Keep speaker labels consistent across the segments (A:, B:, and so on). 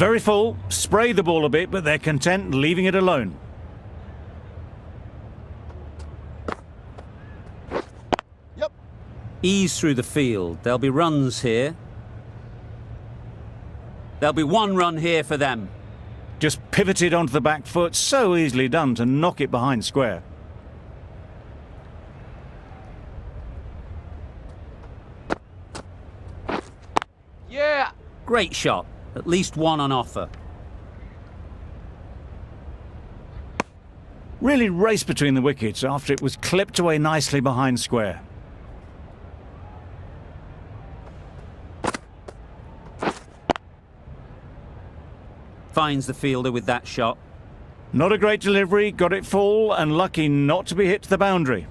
A: Very full, spray the ball a bit, but they're content leaving it alone.
B: Yep.
C: Ease through the field. There'll be runs here. There'll be one run here for them.
A: Just pivoted onto the back foot, so easily done to knock it behind square.
B: Yeah.
C: Great shot. At least one on offer.
A: Really raced between the wickets after it was clipped away nicely behind square.
C: Finds the fielder with that shot.
A: Not a great delivery, got it full and lucky not to be hit to the boundary.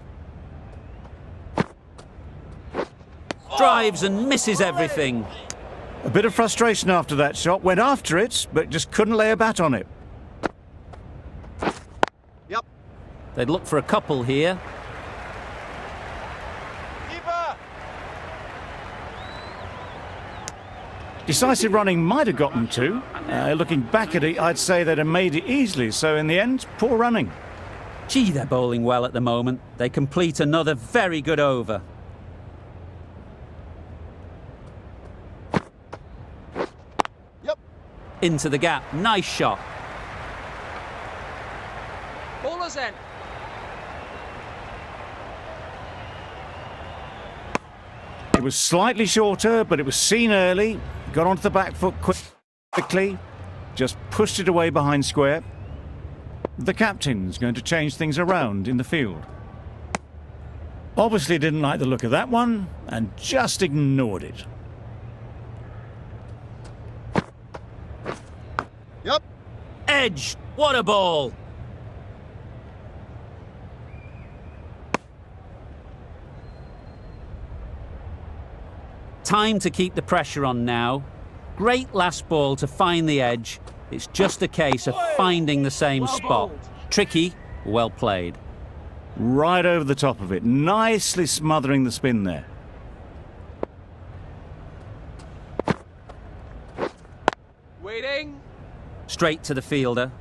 C: Drives and misses everything.
A: A bit of frustration after that shot, went after it, but just couldn't lay a bat on it.
B: Yep.
C: They'd look for a couple here.
B: Keeper.
A: Decisive running might have gotten two. Looking back at it, I'd say they'd have made it easily, so in the end, poor running.
C: Gee, they're bowling well at the moment. They complete another very good over. Into the gap. Nice shot.
B: Bowler's end.
A: It was slightly shorter, but it was seen early. Got onto the back foot quickly. Just pushed it away behind square. The captain's going to change things around in the field. Obviously didn't like the look of that one and just ignored it.
B: Yep.
C: Edge. What a ball. Time to keep the pressure on now. Great last ball to find the edge. It's just a case of finding the same spot. Tricky, well played.
A: Right over the top of it, nicely smothering the spin there.
B: Waiting.
C: Straight to the fielder.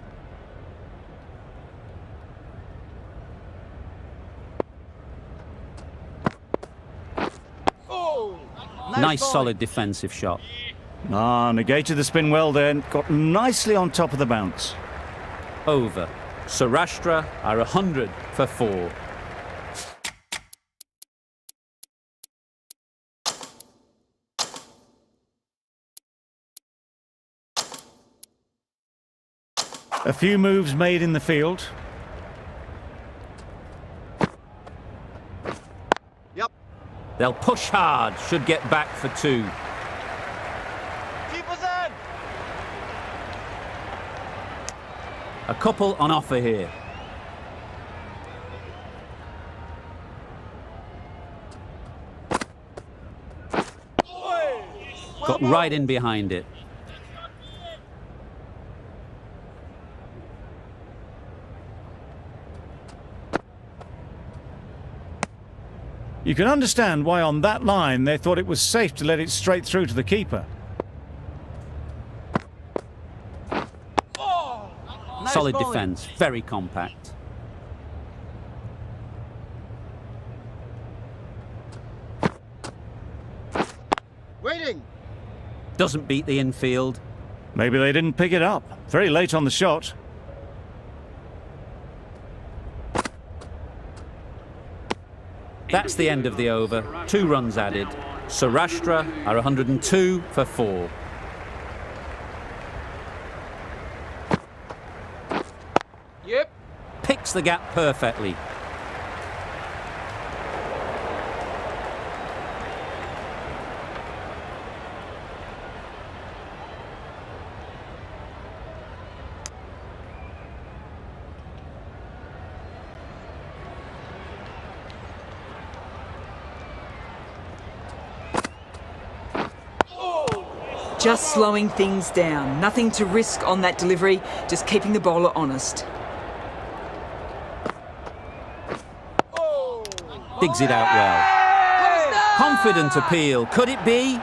B: Oh.
C: Nice solid defensive shot.
A: Negated the spin well then, got nicely on top of the bounce.
C: Over. Saurashtra are 100 for 4.
A: A few moves made in the field.
B: Yep.
C: They'll push hard, should get back for 2.
B: Keeper's end.
C: A couple on offer here. Got right in behind it.
A: You can understand why on that line they thought it was safe to let it straight through to the keeper.
C: Solid defence, very compact.
B: Waiting.
C: Doesn't beat the infield.
A: Maybe they didn't pick it up. Very late on the shot.
C: That's the end of the over. 2 runs added. Saurashtra are 102 for 4.
B: Yep.
C: Picks the gap perfectly.
D: Just slowing things down. Nothing to risk on that delivery, just keeping the bowler honest.
C: Digs it out well. Confident appeal. Could it be?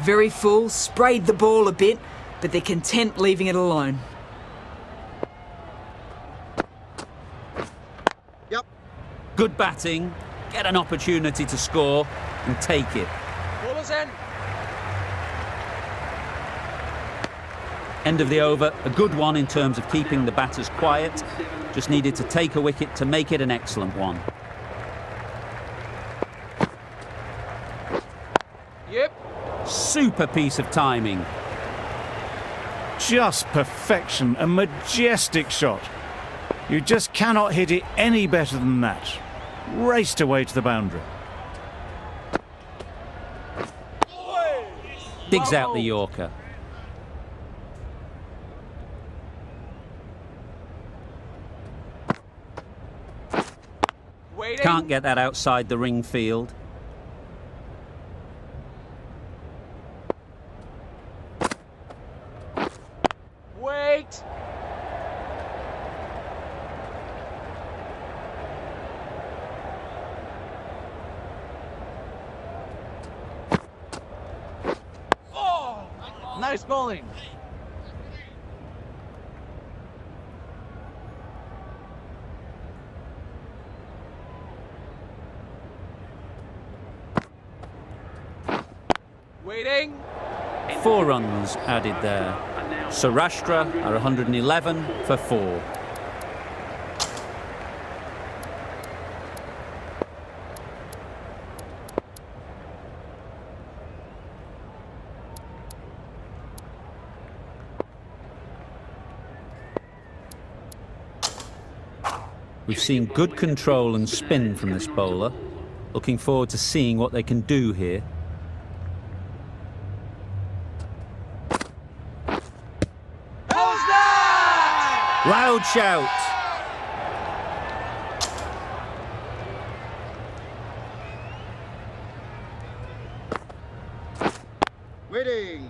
D: Very full, sprayed the ball a bit, but they're content leaving it alone.
B: Yep.
C: Good batting, get an opportunity to score and take it.
B: Ball is in.
C: End of the over, a good one in terms of keeping the batters quiet. Just needed to take a wicket to make it an excellent one.
B: Yep.
C: Super piece of timing.
A: Just perfection, a majestic shot. You just cannot hit it any better than that. Raced away to the boundary.
C: Digs out the Yorker.
B: Waiting.
C: Can't get that outside the ring field.
B: Wait. Oh, nice bowling. Waiting.
C: 4 runs added there. Saurashtra are 111 for 4. We've seen good control and spin from this bowler. Looking forward to seeing what they can do here. Loud shout.
B: Waiting.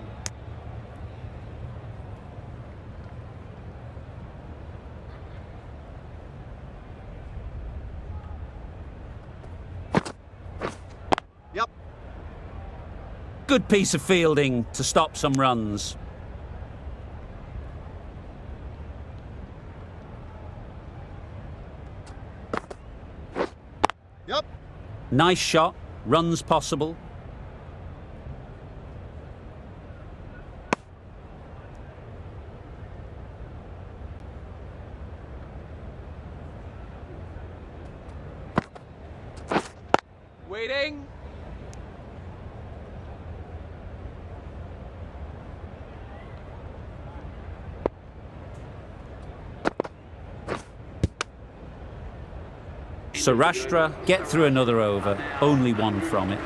B: Yep.
C: Good piece of fielding to stop some runs.
B: Yep.
C: Nice shot, runs possible.
B: Waiting.
C: Saurashtra get through another over, only 1 from it.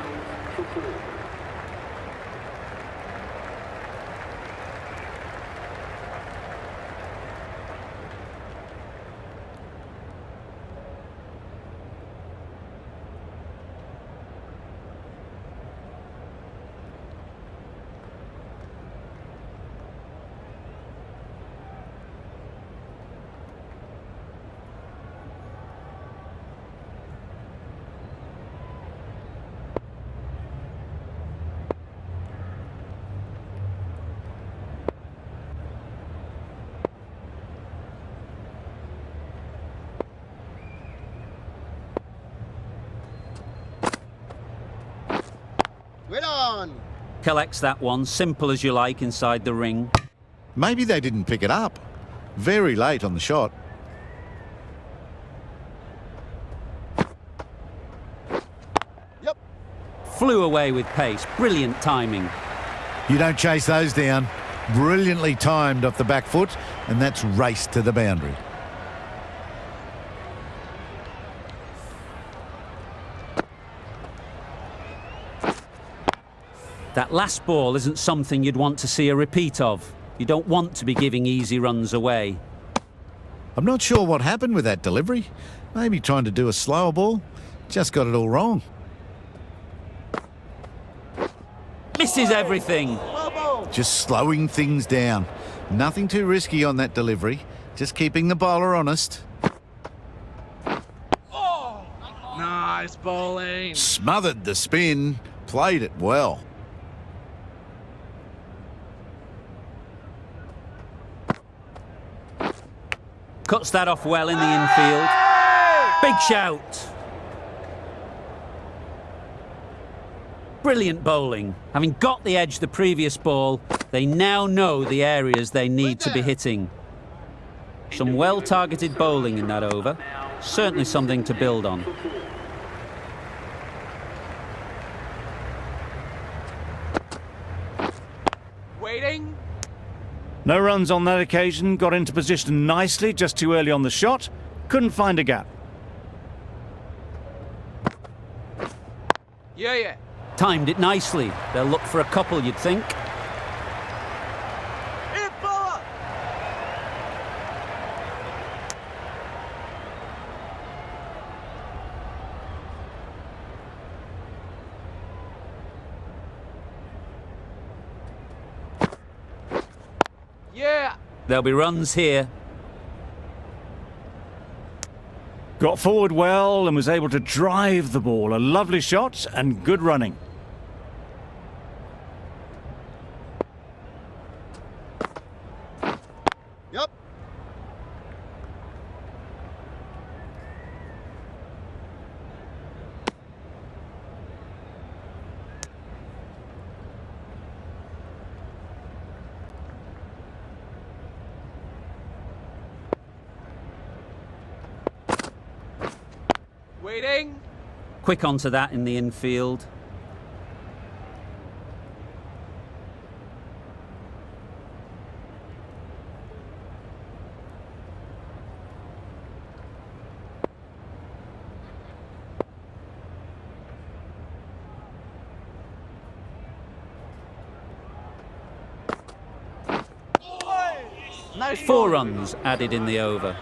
B: Wait on.
C: Collects that one, simple as you like, inside the ring.
E: Maybe they didn't pick it up. Very late on the shot.
B: Yep.
C: Flew away with pace, brilliant timing.
E: You don't chase those down. Brilliantly timed off the back foot, and that's raced to the boundary.
C: That last ball isn't something you'd want to see a repeat of. You don't want to be giving easy runs away.
E: I'm not sure what happened with that delivery. Maybe trying to do a slower ball. Just got it all wrong.
C: Misses everything.
B: Bubble.
E: Just slowing things down. Nothing too risky on that delivery. Just keeping the bowler honest.
B: Oh. Nice bowling.
E: Smothered the spin. Played it well.
C: Cuts that off well in the infield. Big shout. Brilliant bowling. Having got the edge the previous ball, they now know the areas they need to be hitting. Some well-targeted bowling in that over. Certainly something to build on.
F: Waiting.
A: No runs on that occasion, got into position nicely, just too early on the shot. Couldn't find a gap.
F: Yeah.
C: Timed it nicely. They'll look for a couple, you'd think.
F: Hit bowler. Yeah.
C: There'll be runs here.
A: Got forward well and was able to drive the ball. A lovely shot and good running.
B: Yep.
F: Waiting.
C: Quick onto that in the infield.
F: Nice
C: 4 runs added in the over.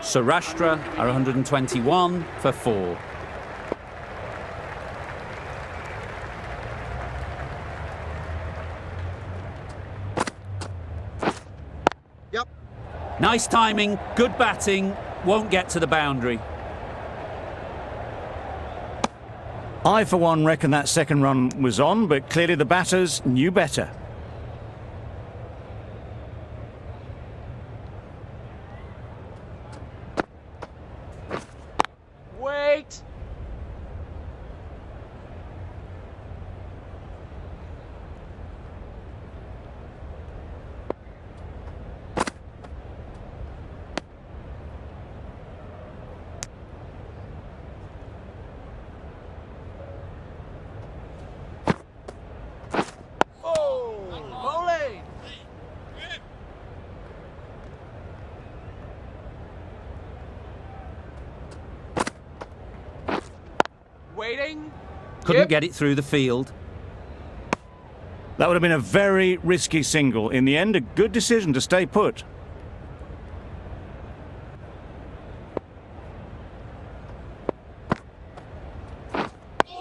C: Saurashtra are 121 for 4.
B: Yep.
C: Nice timing, good batting, won't get to the boundary.
A: I, for one, reckon that second run was on, but clearly the batters knew better.
F: Wait. Oh, bowling. Waiting.
C: Couldn't
F: Yep.
C: get it through the field.
A: That would have been a very risky single. In the end, a good decision to stay put.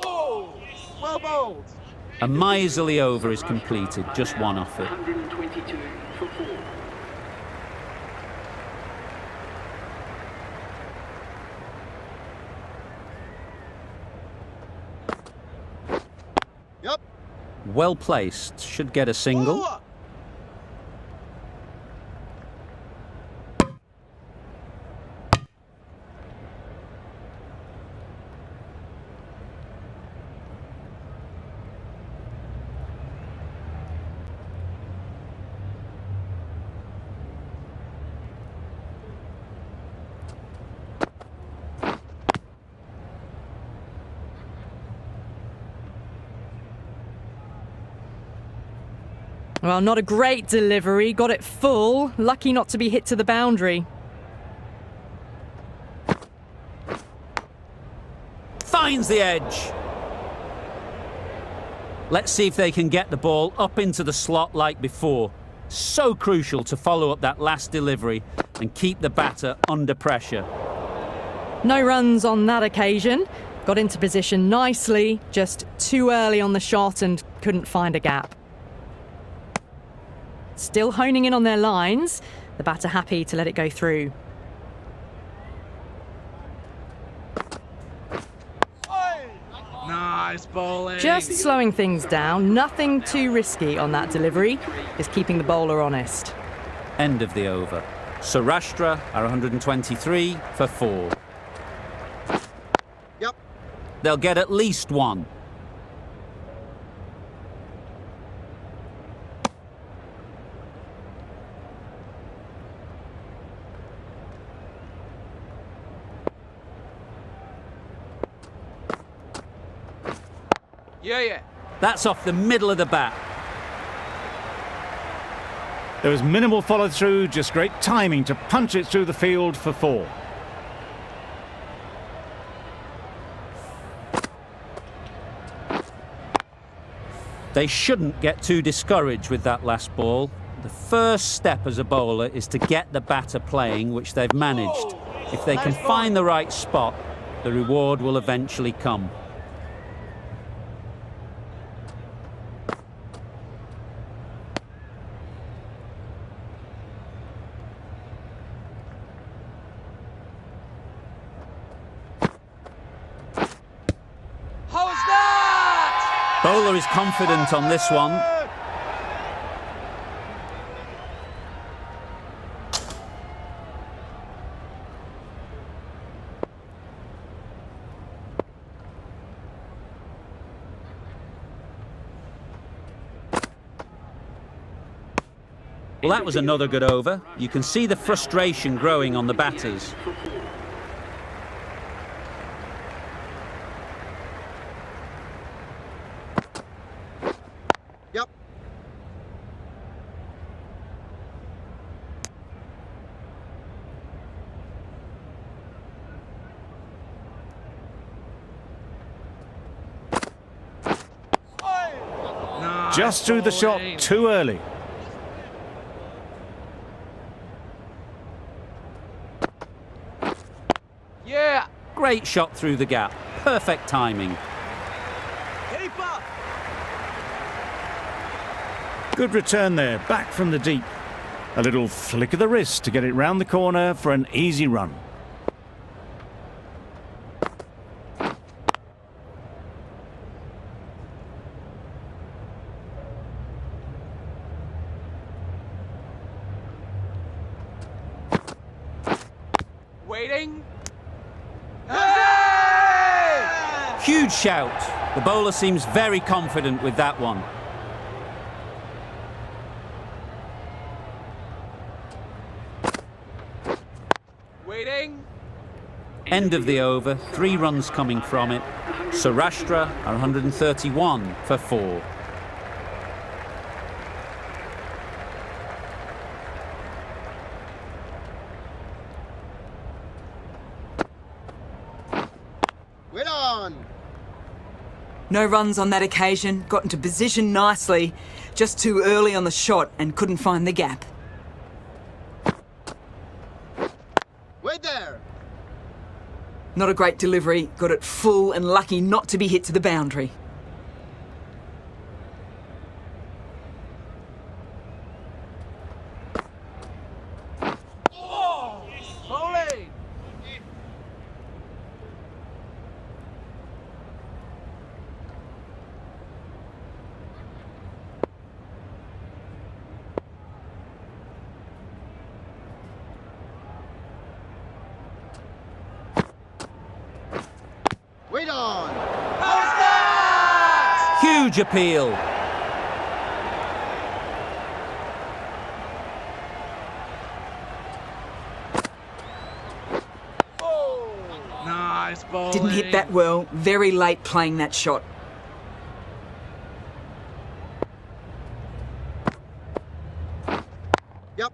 F: Oh, well bowled.
C: A miserly over is completed, just one off it.
G: 122 for 4.
B: Yep.
C: Well placed, should get a single.
F: Bowler.
H: Well, not a great delivery. Got it full. Lucky not to be hit to the boundary.
C: Finds the edge. Let's see if they can get the ball up into the slot like before. So crucial to follow up that last delivery and keep the batter under pressure.
H: No runs on that occasion. Got into position nicely. Just too early on the shot and couldn't find a gap. Still honing in on their lines. The batter happy to let it go through.
F: Nice bowling.
H: Just slowing things down. Nothing too risky on that delivery. Is keeping the bowler honest.
C: End of the over. Saurashtra are 123 for 4.
B: Yep.
C: They'll get at least 1.
F: Yeah.
C: That's off the middle of the bat.
A: There was minimal follow-through, just great timing to punch it through the field for 4.
C: They shouldn't get too discouraged with that last ball. The first step as a bowler is to get the batter playing, which they've managed. If they can find the right spot, the reward will eventually come.
F: How's that?
C: Bowler is confident on this one. Well, that was another good over. You can see the frustration growing on the batters.
B: Yep.
A: Just threw the shot too early.
F: Yeah.
C: Great shot through the gap. Perfect timing.
F: Keeper.
A: Good return there, back from the deep. A little flick of the wrist to get it round the corner for an easy run.
F: Waiting. Hey!
C: Huge shout. The bowler seems very confident with that one.
F: Waiting.
C: End of the over, 3 runs coming from it. Saurashtra are 131 for 4.
B: Wait on.
D: No runs on that occasion, got into position nicely, just too early on the shot and couldn't find the gap.
B: Wait there.
D: Not a great delivery, got it full and lucky not to be hit to the boundary.
F: Bowling.
B: Wait on.
F: How's that?
C: Huge appeal.
F: Nice bowling.
D: Didn't hit that well, very late playing that shot.
B: Yep.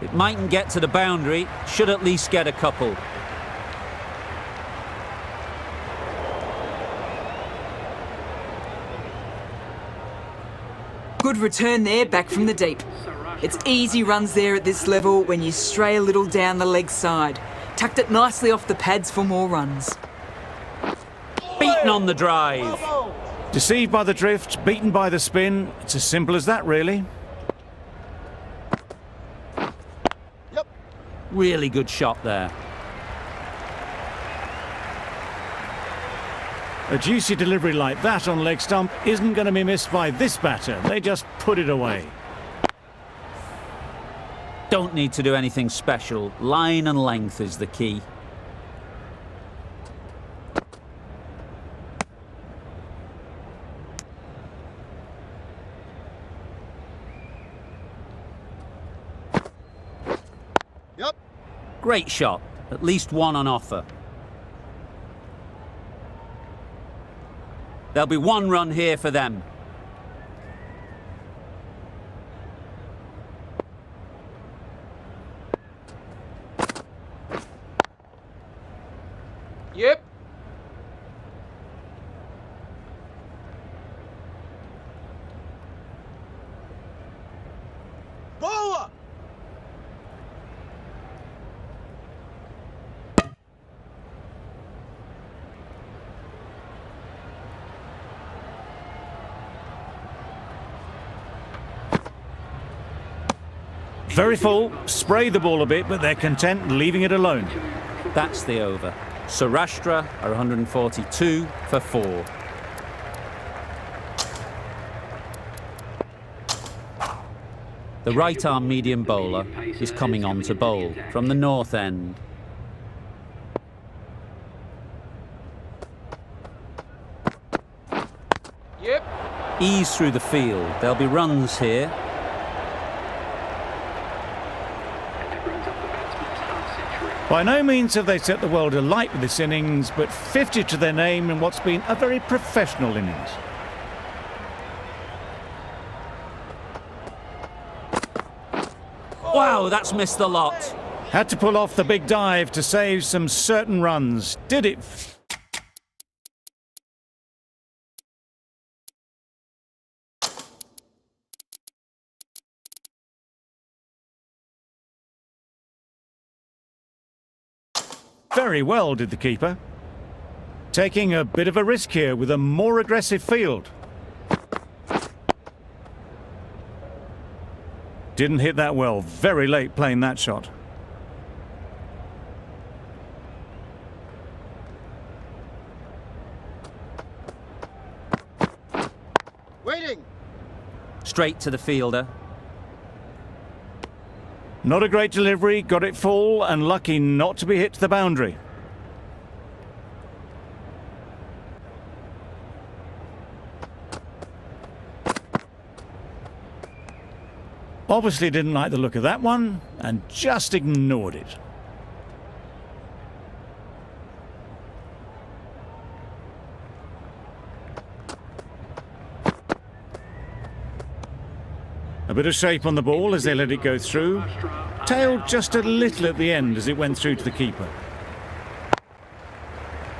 C: It mightn't get to the boundary, should at least get a couple.
D: Good return there, back from the deep. It's easy runs there at this level when you stray a little down the leg side. Tucked it nicely off the pads for more runs.
C: Beaten on the drive.
A: Deceived by the drift, beaten by the spin. It's as simple as that, really.
B: Yep.
C: Really good shot there.
A: A juicy delivery like that on leg stump isn't going to be missed by this batter. They just put it away.
C: Don't need to do anything special. Line and length is the key.
B: Yep.
C: Great shot. At least one on offer. There'll be one run here for them.
F: Yep.
B: Bowler!
A: Very full, spray the ball a bit, but they're content leaving it alone.
C: That's the over. Saurashtra are 142 for 4. The right-arm medium bowler is coming on to bowl from the north end.
F: Yep.
C: Ease through the field. There'll be runs here.
A: By no means have they set the world alight with this innings, but 50 to their name in what's been a very professional innings.
C: Wow, that's missed the lot.
A: Had to pull off the big dive to save some certain runs. Did it? Very well, did the keeper. Taking a bit of a risk here with a more aggressive field. Didn't hit that well. Very late playing that shot.
B: Waiting!
C: Straight to the fielder.
A: Not a great delivery, got it full and lucky not to be hit to the boundary. Obviously didn't like the look of that one and just ignored it. A bit of shape on the ball as they let it go through. Tailed just a little at the end as it went through to the keeper.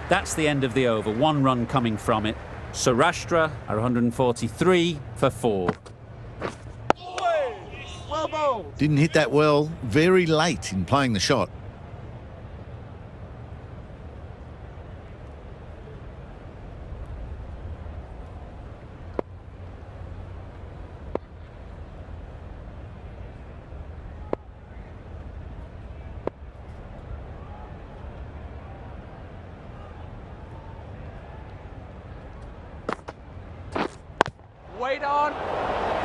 C: That's the end of the over. One run coming from it. Saurashtra are 143 for 4.
B: Well bowled!
E: Didn't hit that well, very late in playing the shot.
F: Wait on.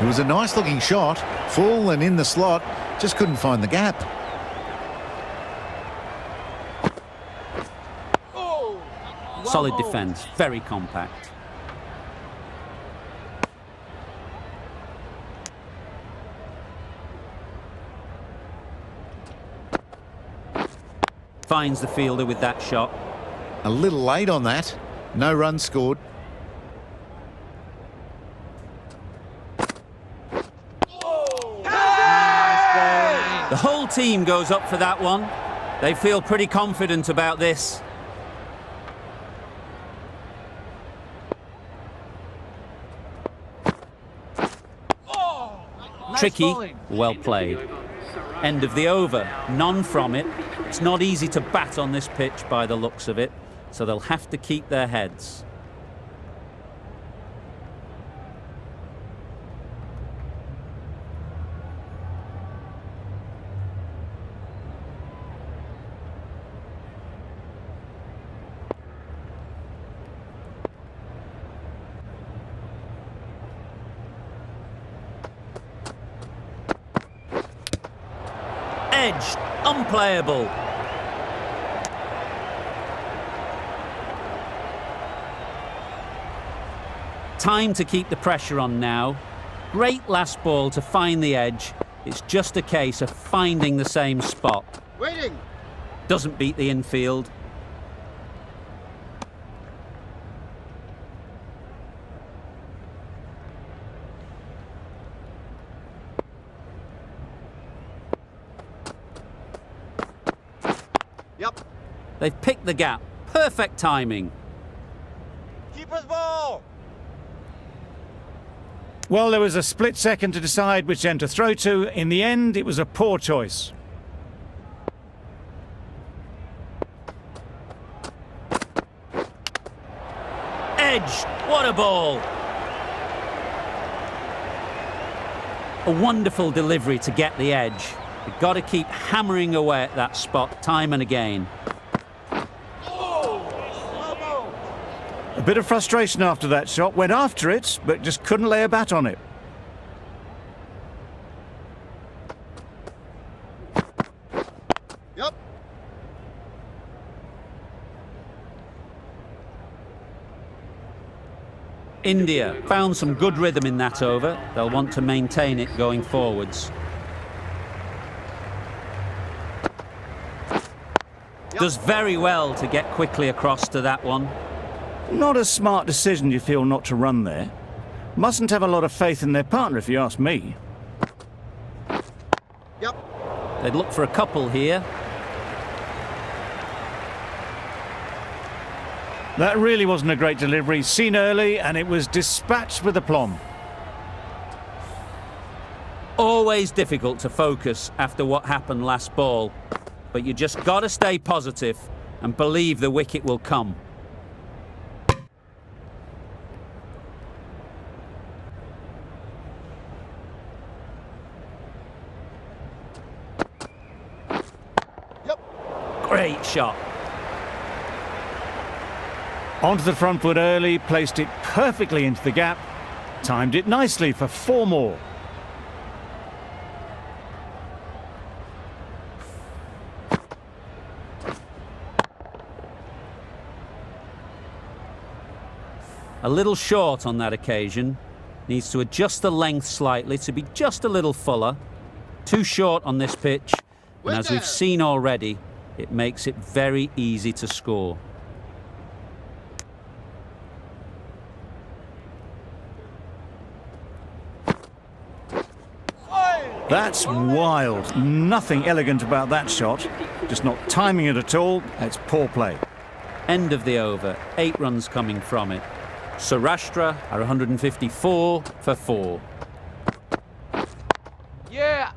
E: It was a nice looking shot, full and in the slot, just couldn't find the gap.
F: Oh.
C: Solid defence, very compact. Finds the fielder with that shot.
E: A little late on that, no runs scored.
C: The whole team goes up for that one. They feel pretty confident about this.
F: Nice
C: Tricky,
F: bowling.
C: well played. End of the over, none from it. It's not easy to bat on this pitch by the looks of it, so they'll have to keep their heads. Edged. Unplayable. Time to keep the pressure on now. Great last ball to find the edge. It's just a case of finding the same spot.
B: Waiting.
C: Doesn't beat the infield.
B: Yep.
C: They've picked the gap. Perfect timing.
B: Keeper's ball.
A: Well, there was a split second to decide which end to throw to. In the end, it was a poor choice.
C: Edge. What a ball. A wonderful delivery to get the edge. You've got to keep hammering away at that spot time and again.
A: A bit of frustration after that shot. Went after it, but just couldn't lay a bat on it.
B: Yep.
C: India found some good rhythm in that over. They'll want to maintain it going forwards. Does very well to get quickly across to that one.
A: Not a smart decision, you feel, not to run there. Mustn't have a lot of faith in their partner, if you ask me.
B: Yep.
C: They'd look for a couple here.
A: That really wasn't a great delivery. Seen early, and it was dispatched with aplomb.
C: Always difficult to focus after what happened last ball. But you just got to stay positive and believe the wicket will come. Great shot.
A: Onto the front foot early, placed it perfectly into the gap. Timed it nicely for 4 more.
C: A little short on that occasion. Needs to adjust the length slightly to be just a little fuller. Too short on this pitch. And as we've seen already, it makes it very easy to score.
A: That's wild. Nothing elegant about that shot. Just not timing it at all. It's poor play.
C: End of the over. 8 runs coming from it. Saurashtra are 154 for 4.
F: Yeah.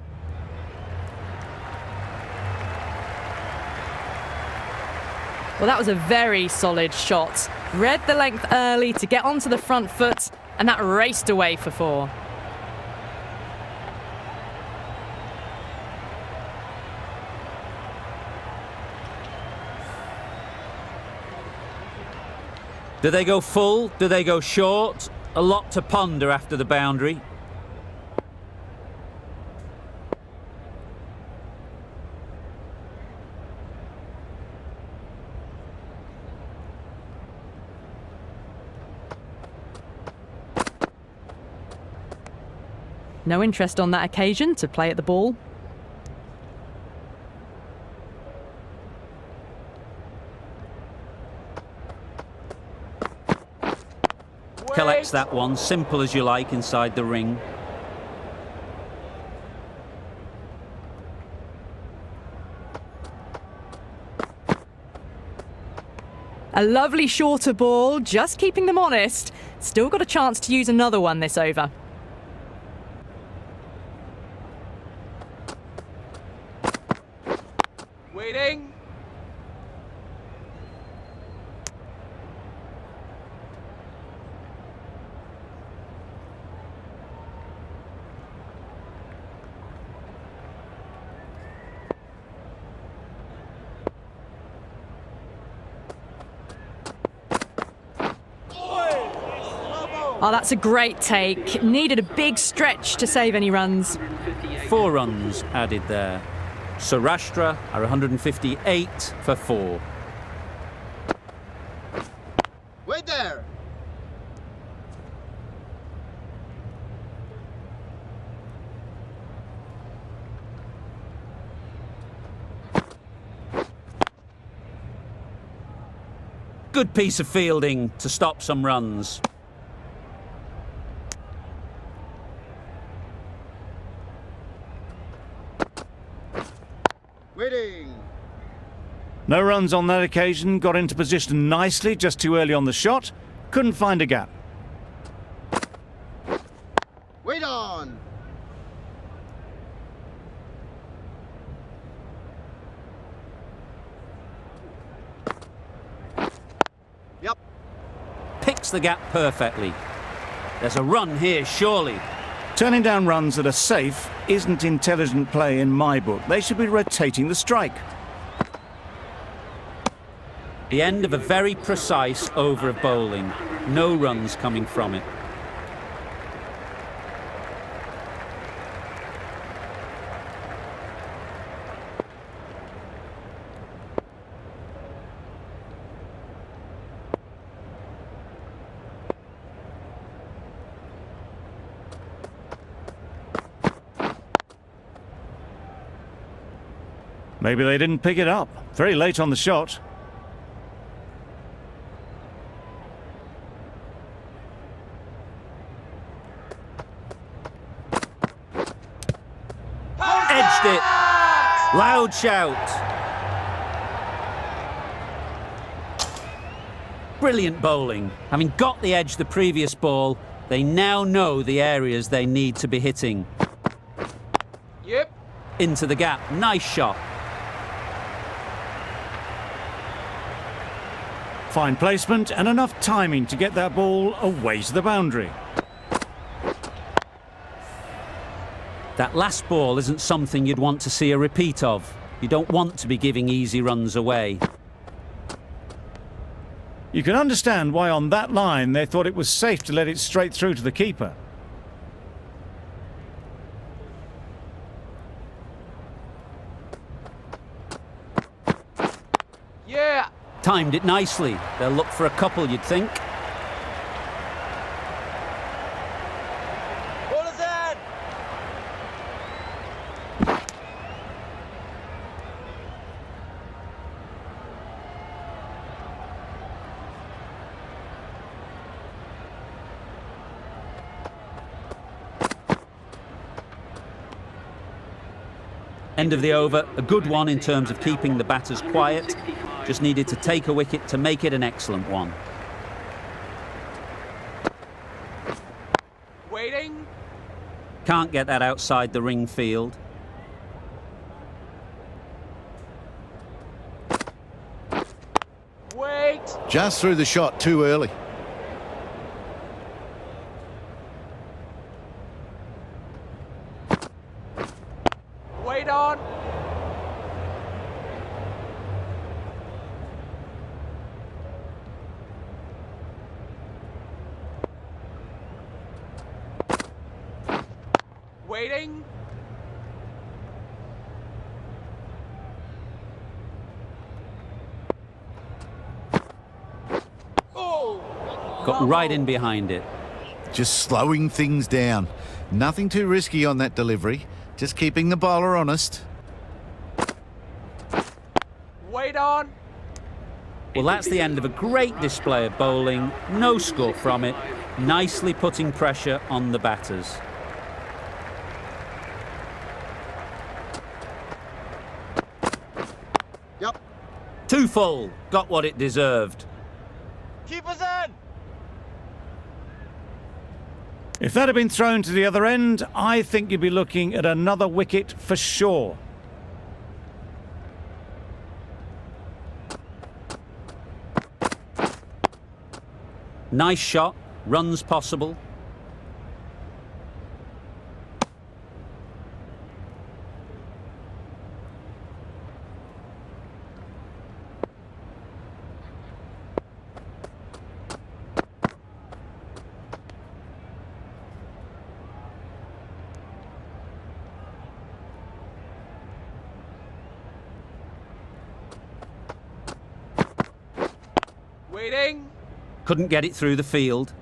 H: Well, that was a very solid shot. Read the length early to get onto the front foot, and that raced away for 4.
C: Do they go full? Do they go short? A lot to ponder after the boundary.
H: No interest on that occasion to play at the ball.
C: Collects that one, simple as you like, inside the ring.
H: A lovely shorter ball, just keeping them honest. Still got a chance to use another one this over.
F: Waiting.
H: Oh, that's a great take. Needed a big stretch to save any runs.
C: 4 runs added there. Saurashtra are 158 for 4.
B: Wait there.
C: Good piece of fielding to stop some runs.
B: Waiting.
A: No runs on that occasion, got into position nicely just too early on the shot, couldn't find a gap.
B: Wait on. Yep.
C: Picks the gap perfectly. There's a run here, surely.
A: Turning down runs that are safe isn't intelligent play in my book. They should be rotating the strike.
C: The end of a very precise over of bowling. No runs coming from it.
A: Maybe they didn't pick it up. Very late on the shot.
C: Edged it. Loud shout. Brilliant bowling. Having got the edge the previous ball, they now know the areas they need to be hitting.
F: Yep.
C: Into the gap. Nice shot.
A: Fine placement and enough timing to get that ball away to the boundary.
C: That last ball isn't something you'd want to see a repeat of. You don't want to be giving easy runs away.
A: You can understand why on that line they thought it was safe to let it straight through to the keeper.
F: Yeah.
C: Timed it nicely. They'll look for a couple, you'd think.
B: Ball is in.
C: End of the over, a good one in terms of keeping the batters quiet. Just needed to take a wicket to make it an excellent one.
F: Waiting.
C: Can't get that outside the ring field.
F: Wait.
E: Just threw the shot too early.
F: Wait on. Waiting. Oh.
C: Got right in behind it.
E: Just slowing things down. Nothing too risky on that delivery. Just keeping the bowler honest.
F: Wait on.
C: Well, that's the end of a great display of bowling. No score from it. Nicely putting pressure on the batters.
B: Yep.
C: Too full. Got what it deserved.
B: Keep us in.
A: If that had been thrown to the other end, I think you'd be looking at another wicket for sure.
C: Nice shot. Runs possible.
F: Waiting.
C: Couldn't get it through the field.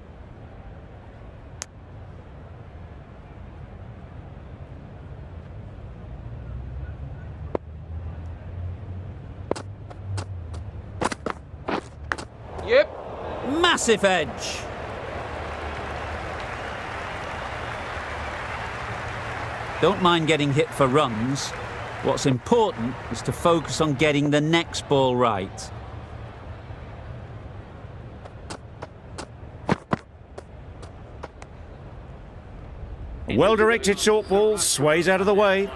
F: Yep.
C: Massive edge. Don't mind getting hit for runs. What's important is to focus on getting the next ball right.
A: A well-directed short ball sways out of the way.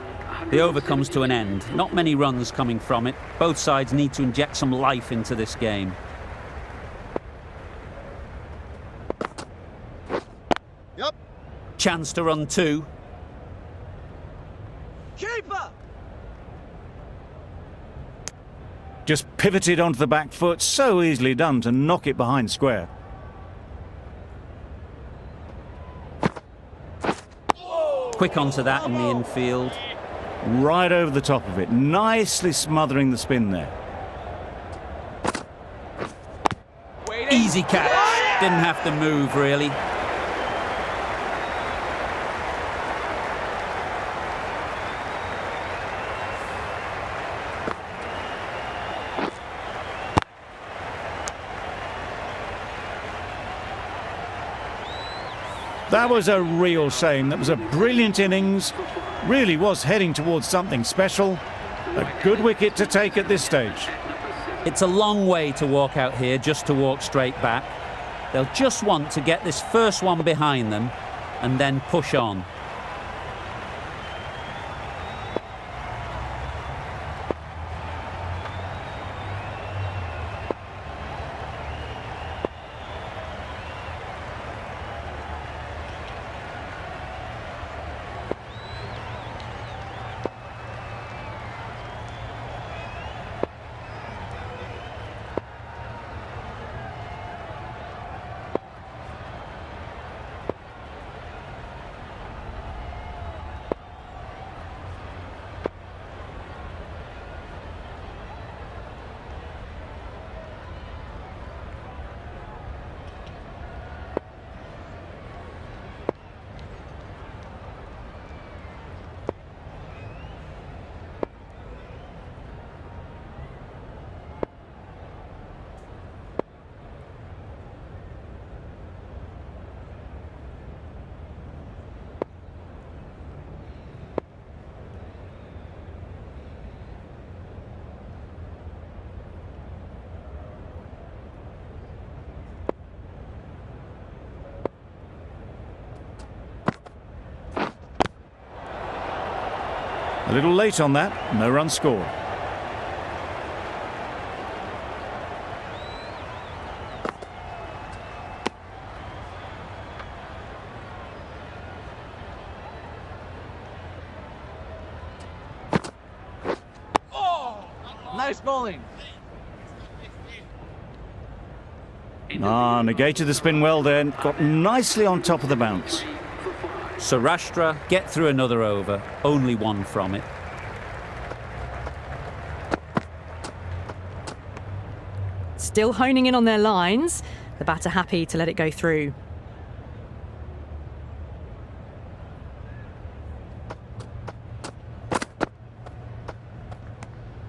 C: The over comes to an end. Not many runs coming from it. Both sides need to inject some life into this game.
B: Yep.
C: Chance to run two.
B: Keeper!
A: Just pivoted onto the back foot. So easily done to knock it behind square.
C: Quick onto that in the infield.
A: Right over the top of it. Nicely smothering the spin there.
F: Waiting.
C: Easy catch. Didn't have to move, really.
A: That was a real shame. That was a brilliant innings. Really was heading towards something special. A good wicket to take at this stage.
C: It's a long way to walk out here just to walk straight back. They'll just want to get this first one behind them and then push on.
A: A little late on that. No run scored.
B: Nice bowling.
A: Negated the spin well then. Got nicely on top of the bounce.
C: Saurashtra get through another over. Only one from it.
H: Still honing in on their lines. The batter happy to let it go through.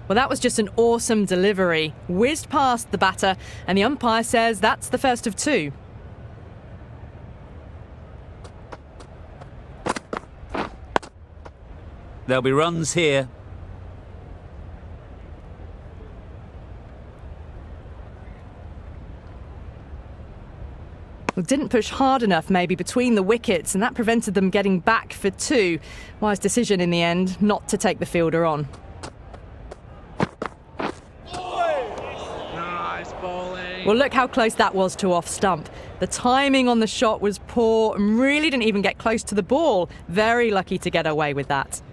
H: Well, that was just an awesome delivery. Whizzed past the batter, and the umpire says that's the first of two.
C: There'll be runs here.
H: Well, didn't push hard enough maybe between the wickets, and that prevented them getting back for two. Wise decision in the end not to take the fielder on.
B: Nice bowling.
H: Well, look how close that was to off stump. The timing on the shot was poor and really didn't even get close to the ball. Very lucky to get away with that.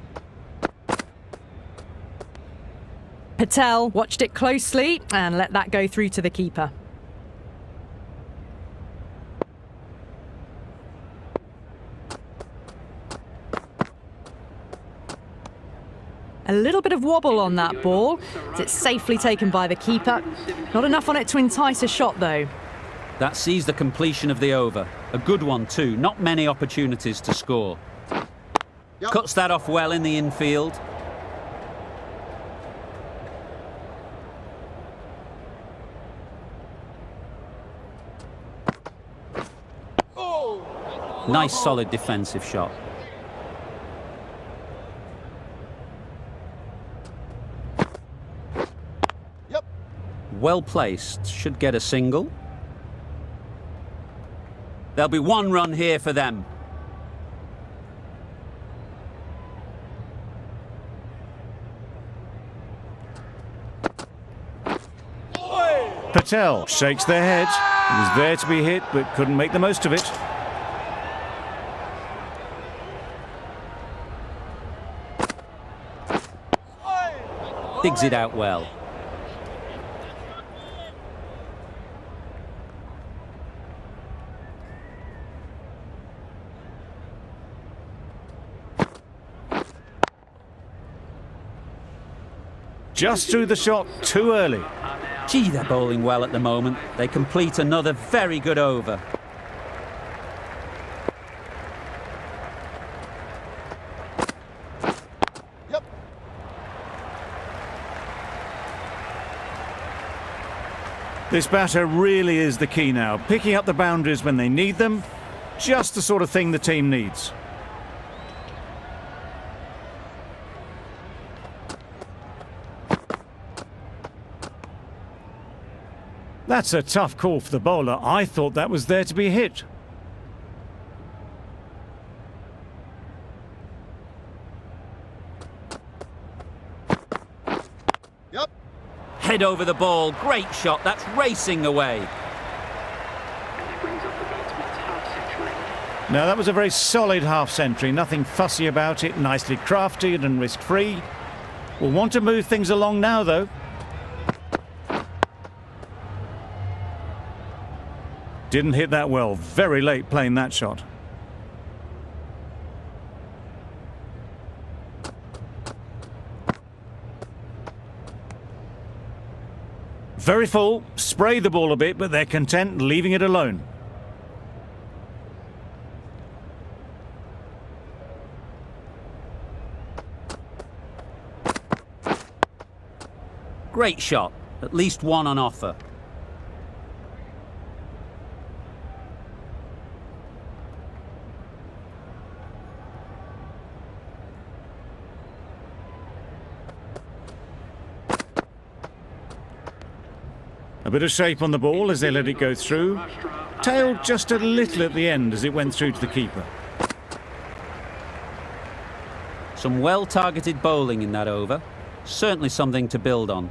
H: Patel watched it closely and let that go through to the keeper. A little bit of wobble on that ball. It's safely taken by the keeper. Not enough on it to entice a shot, though.
C: That sees the completion of the over. A good one, too. Not many opportunities to score. Cuts that off well in the infield. Nice, solid defensive shot. Well placed. Should get a single. There'll be one run here for them.
A: Patel shakes their head. It was there to be hit, but couldn't make the most of it.
C: Digs it out well.
A: Just threw the shot too early.
C: Gee, they're bowling well at the moment. They complete another very good over.
A: This batter really is the key now. Picking up the boundaries when they need them. Just the sort of thing the team needs. That's a tough call for the bowler. I thought that was there to be hit.
C: Head over the ball. Great shot. That's racing away.
A: Now, that was a very solid half-century. Nothing fussy about it. Nicely crafted and risk-free. We'll want to move things along now, though. Didn't hit that well. Very late playing that shot. Very full. Spray the ball a bit, but they're content leaving it alone.
C: Great shot. At least one on offer.
A: A bit of shape on the ball as they let it go through. Tailed just a little at the end as it went through to the keeper.
C: Some well-targeted bowling in that over. Certainly something to build on.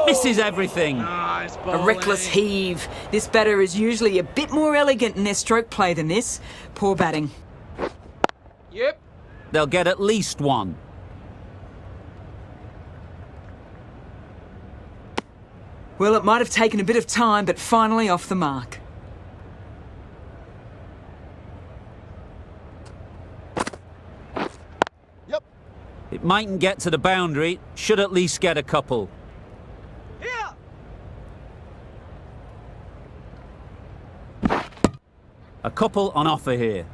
C: Misses everything.
B: Nice
D: A
B: bowling.
D: reckless heave. This batter is usually a bit more elegant in their stroke play than this. Poor batting.
F: Yep.
C: They'll get at least one.
D: Well, it might have taken a bit of time, but finally off the mark.
C: It mightn't get to the boundary. Should at least get a couple. A couple on offer here.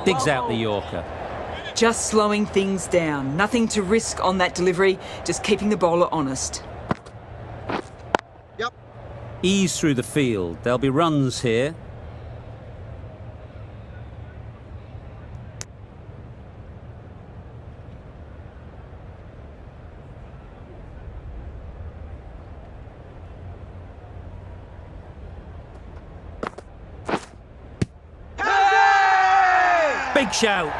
C: Digs out the Yorker.
D: Just slowing things down. Nothing to risk on that delivery, just keeping the bowler honest.
C: Ease through the field. There'll be runs here. Big shout.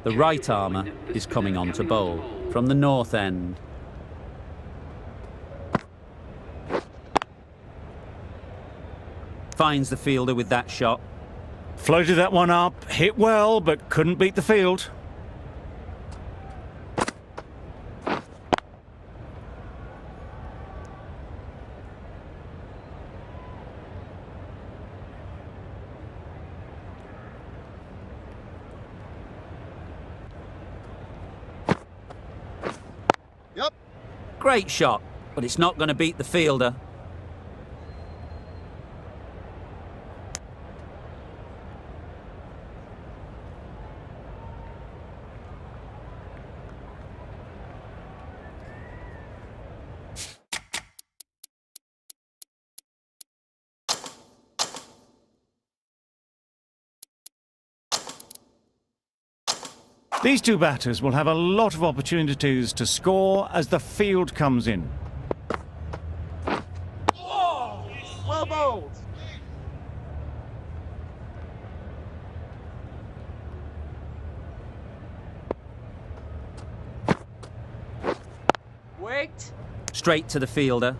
C: The right armour is coming on to bowl from the north end. Finds the fielder with that shot.
A: Floated that one up, hit well, but couldn't beat the field.
B: Yep.
C: Great shot, but it's not going to beat the fielder.
A: These two batters will have a lot of opportunities to score as the field comes in.
B: Well bowled.
F: Wait.
C: Straight to the fielder.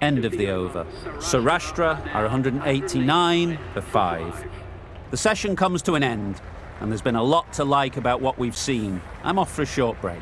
C: End of the over. Saurashtra are 189 for 5. The session comes to an end, and there's been a lot to like about what we've seen. I'm off for a short break.